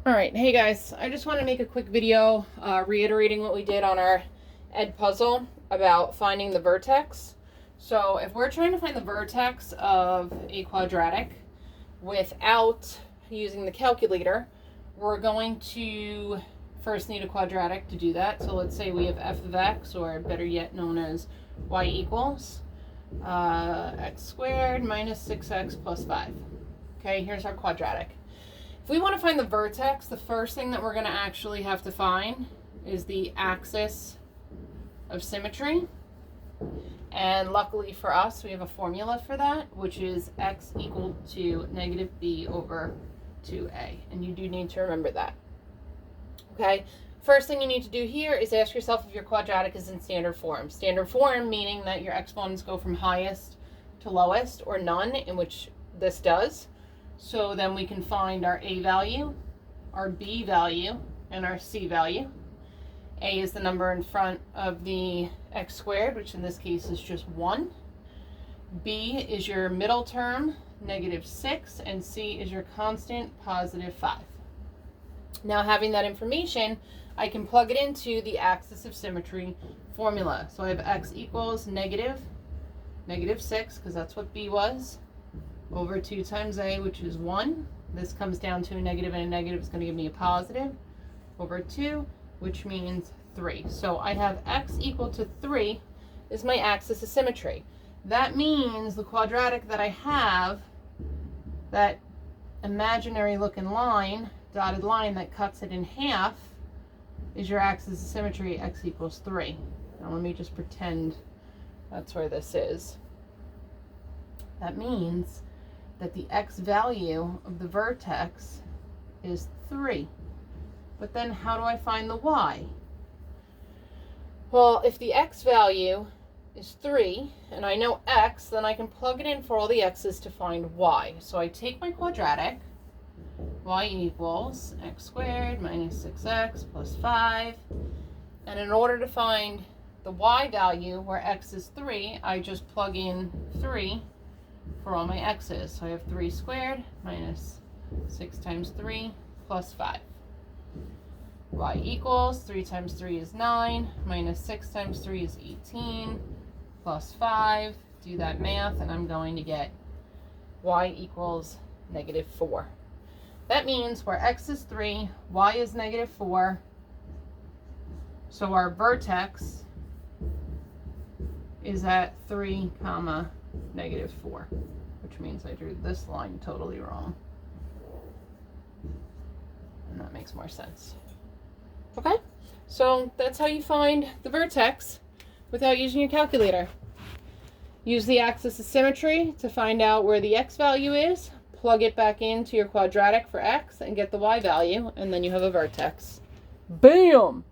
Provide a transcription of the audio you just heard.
All right, hey guys, I just want to make a quick video reiterating what we did on our Ed puzzle about finding the vertex. So if we're trying to find the vertex of a quadratic without using the calculator, we're going to first need a quadratic to do that. So let's say we have f of x, or better yet known as y equals x squared minus 6x plus 5. Okay, here's our quadratic. If we want to find the vertex, the first thing that we're going to actually have to find is the axis of symmetry. And luckily for us, we have a formula for that, which is x equal to negative b over 2a. And you do need to remember that. Okay, first thing you need to do here is ask yourself if your quadratic is in standard form. Standard form meaning that your exponents go from highest to lowest, or none, in which this does. So then we can find our a value, our b value, and our c value. A is the number in front of the x squared, which in this case is just 1. B is your middle term, negative 6, and c is your constant, positive 5. Now, having that information, I can plug it into the axis of symmetry formula. So I have x equals negative 6, because that's what b was, over 2 times a, which is 1. This comes down to a negative, and a negative is going to give me a positive, over 2, which means 3. So I have x equal to 3 is my axis of symmetry. That means the quadratic that I have, that imaginary looking line, dotted line that cuts it in half, is your axis of symmetry, x equals 3. Now let me just pretend that's where this is. That means that the x value of the vertex is 3. But then how do I find the y? Well, if the x value is 3, and I know x, then I can plug it in for all the x's to find y. So I take my quadratic, y equals x squared minus 6x plus 5. And in order to find the y value, where x is 3, I just plug in 3 for all my x's. So I have 3 squared minus 6 times 3 plus 5. Y equals 3 times 3 is 9, minus 6 times 3 is 18, plus 5. Do that math, and I'm going to get y equals negative 4. That means where x is 3, y is negative 4. So our vertex is at 3, negative 4, which means I drew this line totally wrong. And that makes more sense. Okay, so that's how you find the vertex without using your calculator. Use the axis of symmetry to find out where the x value is, plug it back into your quadratic for x, and get the y value, and then you have a vertex. Bam!